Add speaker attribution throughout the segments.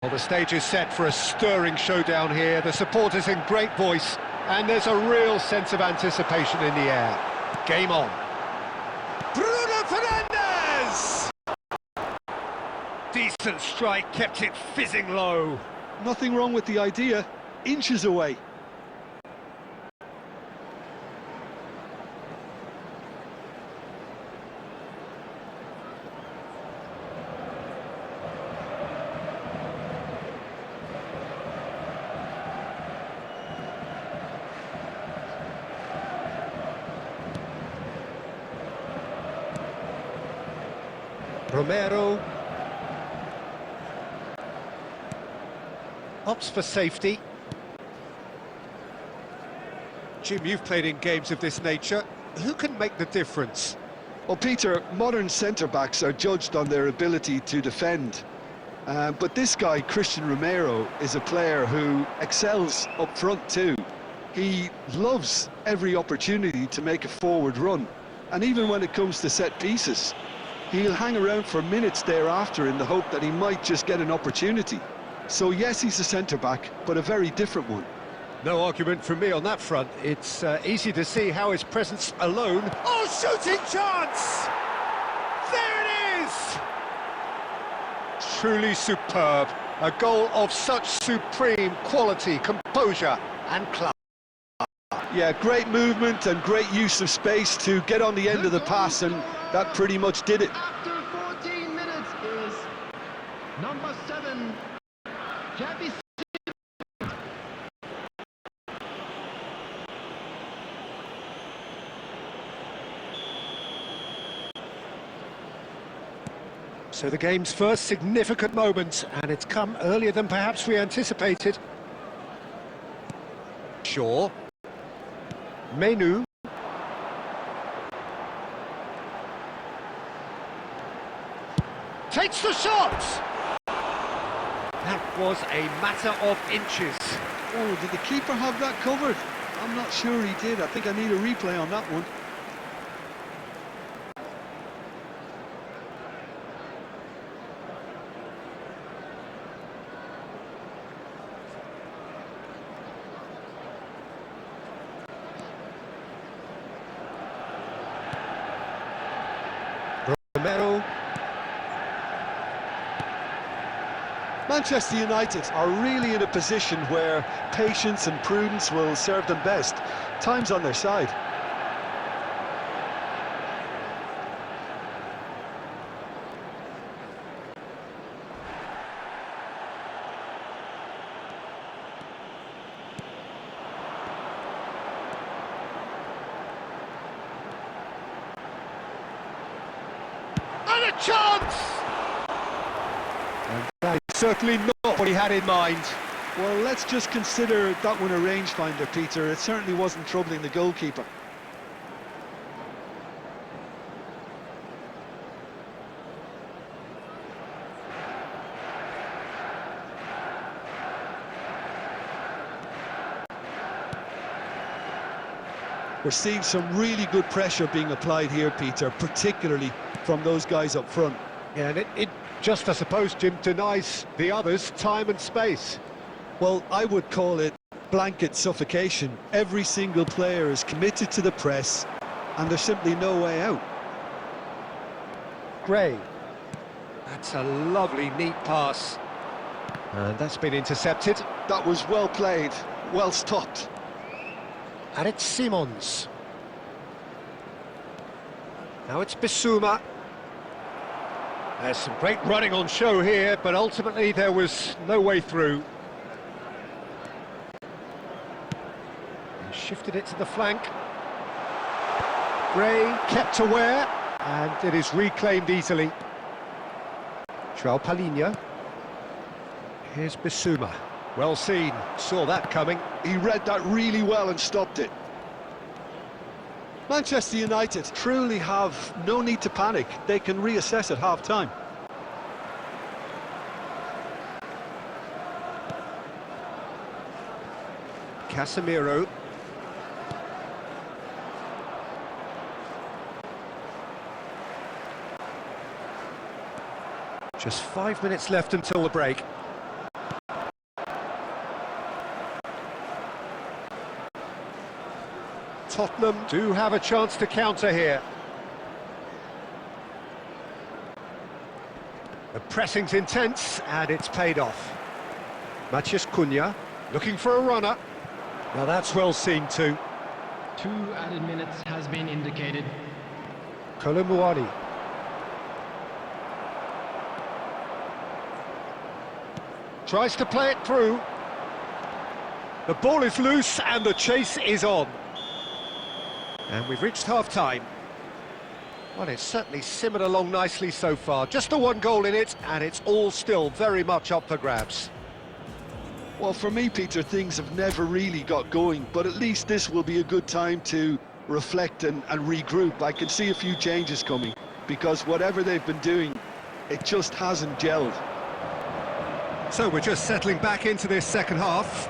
Speaker 1: Well, the stage is set for a stirring showdown here. The supporters in great voice, and there's a real sense of anticipation in the air. Game on. Bruno Fernandes! Decent strike, kept it fizzing low.
Speaker 2: Nothing wrong with the idea. Inches away.
Speaker 1: Romero opts for safety. Jim, you've played in games of this nature. Who can make the difference?
Speaker 2: Well, Peter, modern centre-backs are judged on their ability to defend. But this guy, Christian Romero, is a player who excels up front too. He loves every opportunity to make a forward run. And even when it comes to set pieces, he'll hang around for minutes thereafter in the hope that he might just get an opportunity. So yes, he's a centre-back, but a very different one.
Speaker 1: No argument from me on that front. It's easy to see how his presence alone... Oh, shooting chance! There it is! Truly superb. A goal of such supreme quality, composure and class.
Speaker 2: Yeah, great movement and great use of space to get on the end of the pass, and that pretty much did it.
Speaker 3: After 14 minutes is number 7, Jeffy.
Speaker 1: So the game's first significant moment, and it's come earlier than perhaps we anticipated. Shaw. Menu. Takes the shot! That was a matter of inches.
Speaker 2: Oh, did the keeper have that covered? I'm not sure he did. I think I need a replay on that one.
Speaker 1: Romero.
Speaker 2: Manchester United are really in a position where patience and prudence will serve them best. Time's on their side.
Speaker 1: And a chance! And that is certainly not what he had in mind.
Speaker 2: Well, let's just consider that one a rangefinder, Peter. It certainly wasn't troubling the goalkeeper. We're seeing some really good pressure being applied here, Peter, particularly from those guys up front.
Speaker 1: Yeah, and it just, I suppose, Jim, denies the others time and space.
Speaker 2: Well, I would call it blanket suffocation. Every single player is committed to the press, and there's simply no way out.
Speaker 1: Gray. That's a lovely, neat pass. And that's been intercepted.
Speaker 2: That was well played, well stopped.
Speaker 1: And it's Simons. Now it's Bissouma. There's some great running on show here, but ultimately there was no way through. He shifted it to the flank. Gray kept aware, and it is reclaimed easily. João Palhinha. Here's Bissouma. Well seen, saw that coming.
Speaker 2: He read that really well and stopped it. Manchester United truly have no need to panic. They can reassess at half-time.
Speaker 1: Casemiro. Just 5 minutes left until the break. Tottenham do have a chance to counter here. The pressing's intense, and it's paid off. Matheus Cunha, looking for a runner. Now that's well seen too.
Speaker 3: 2 added minutes has been indicated.
Speaker 1: Kolomuani. Tries to play it through. The ball is loose and the chase is on. And we've reached half-time. Well, it's certainly simmered along nicely so far. Just the one goal in it, and it's all still very much up for grabs.
Speaker 2: Well, for me, Peter, things have never really got going, but at least this will be a good time to reflect and regroup. I can see a few changes coming, because whatever they've been doing, it just hasn't gelled.
Speaker 1: So we're just settling back into this second half.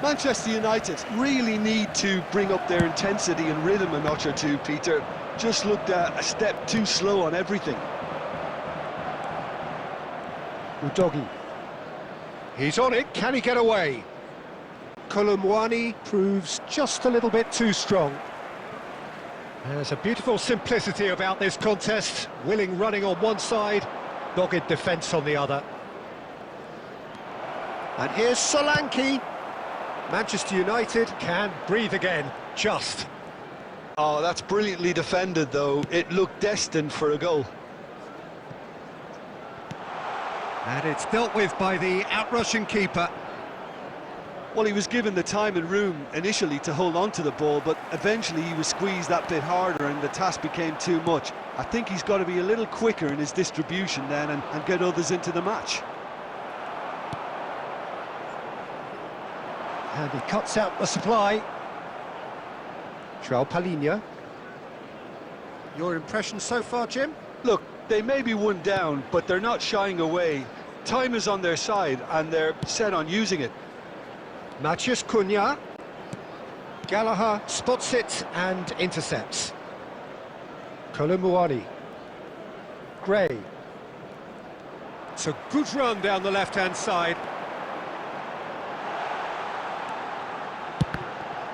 Speaker 2: Manchester United really need to bring up their intensity and rhythm a notch or two, Peter. Just looked a step too slow on everything.
Speaker 1: Udogi. He's on it, can he get away? Kolomuani proves just a little bit too strong. There's a beautiful simplicity about this contest. Willing running on one side, dogged defence on the other. And here's Solanke. Manchester United can breathe again, just.
Speaker 2: Oh, that's brilliantly defended, though. It looked destined for a goal.
Speaker 1: And it's dealt with by the outrushing keeper.
Speaker 2: Well, he was given the time and room initially to hold on to the ball, but eventually he was squeezed that bit harder and the task became too much. I think he's got to be a little quicker in his distribution then and get others into the match.
Speaker 1: And he cuts out the supply. João Palhinha. Your impression so far, Jim?
Speaker 2: Look, they may be one down, but they're not shying away. Time is on their side, and they're set on using it.
Speaker 1: Matheus Cunha. Gallagher spots it and intercepts. Kolomuani. Gray. It's a good run down the left-hand side.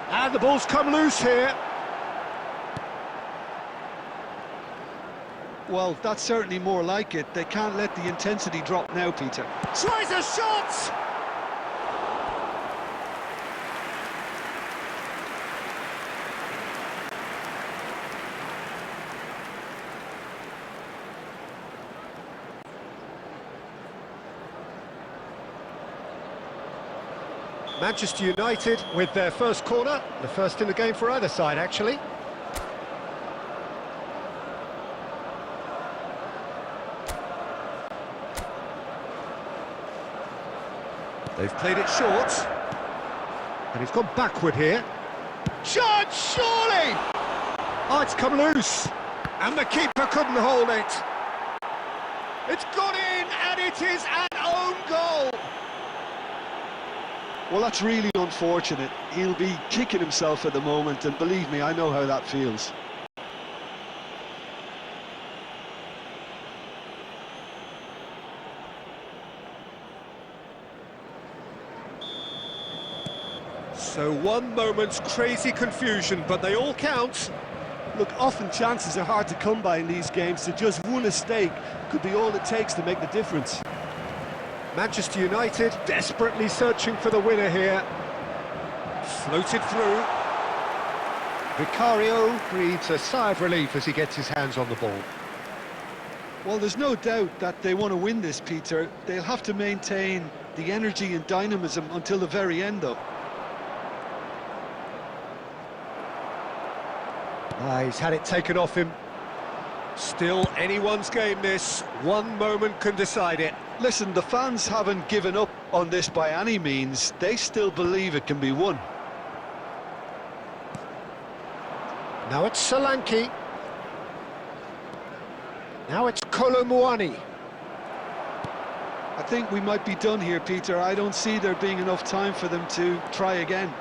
Speaker 1: And the ball's come loose here.
Speaker 2: Well, that's certainly more like it. They can't let the intensity drop now, Peter.
Speaker 1: Tries a shot! Manchester United with their first corner, the first in the game for either side, actually. They've played it short, and he's gone backward here. Shot, surely! Oh, it's come loose, and the keeper couldn't hold it. It's gone in, and it is an own goal.
Speaker 2: Well, that's really unfortunate. He'll be kicking himself at the moment, and believe me, I know how that feels.
Speaker 1: So one moment's crazy confusion, but they all count.
Speaker 2: Look, often chances are hard to come by in these games, so just one mistake could be all it takes to make the difference.
Speaker 1: Manchester United desperately searching for the winner here. Floated through. Vicario breathes a sigh of relief as he gets his hands on the ball.
Speaker 2: Well, there's no doubt that they want to win this, Peter. They'll have to maintain the energy and dynamism until the very end, though.
Speaker 1: He's had it taken off him. Still anyone's game, this. One moment can decide it.
Speaker 2: Listen, the fans haven't given up on this by any means. They still believe it can be won.
Speaker 1: Now it's Solanke. Now it's Kolomuani.
Speaker 2: I think we might be done here, Peter. I don't see there being enough time for them to try again.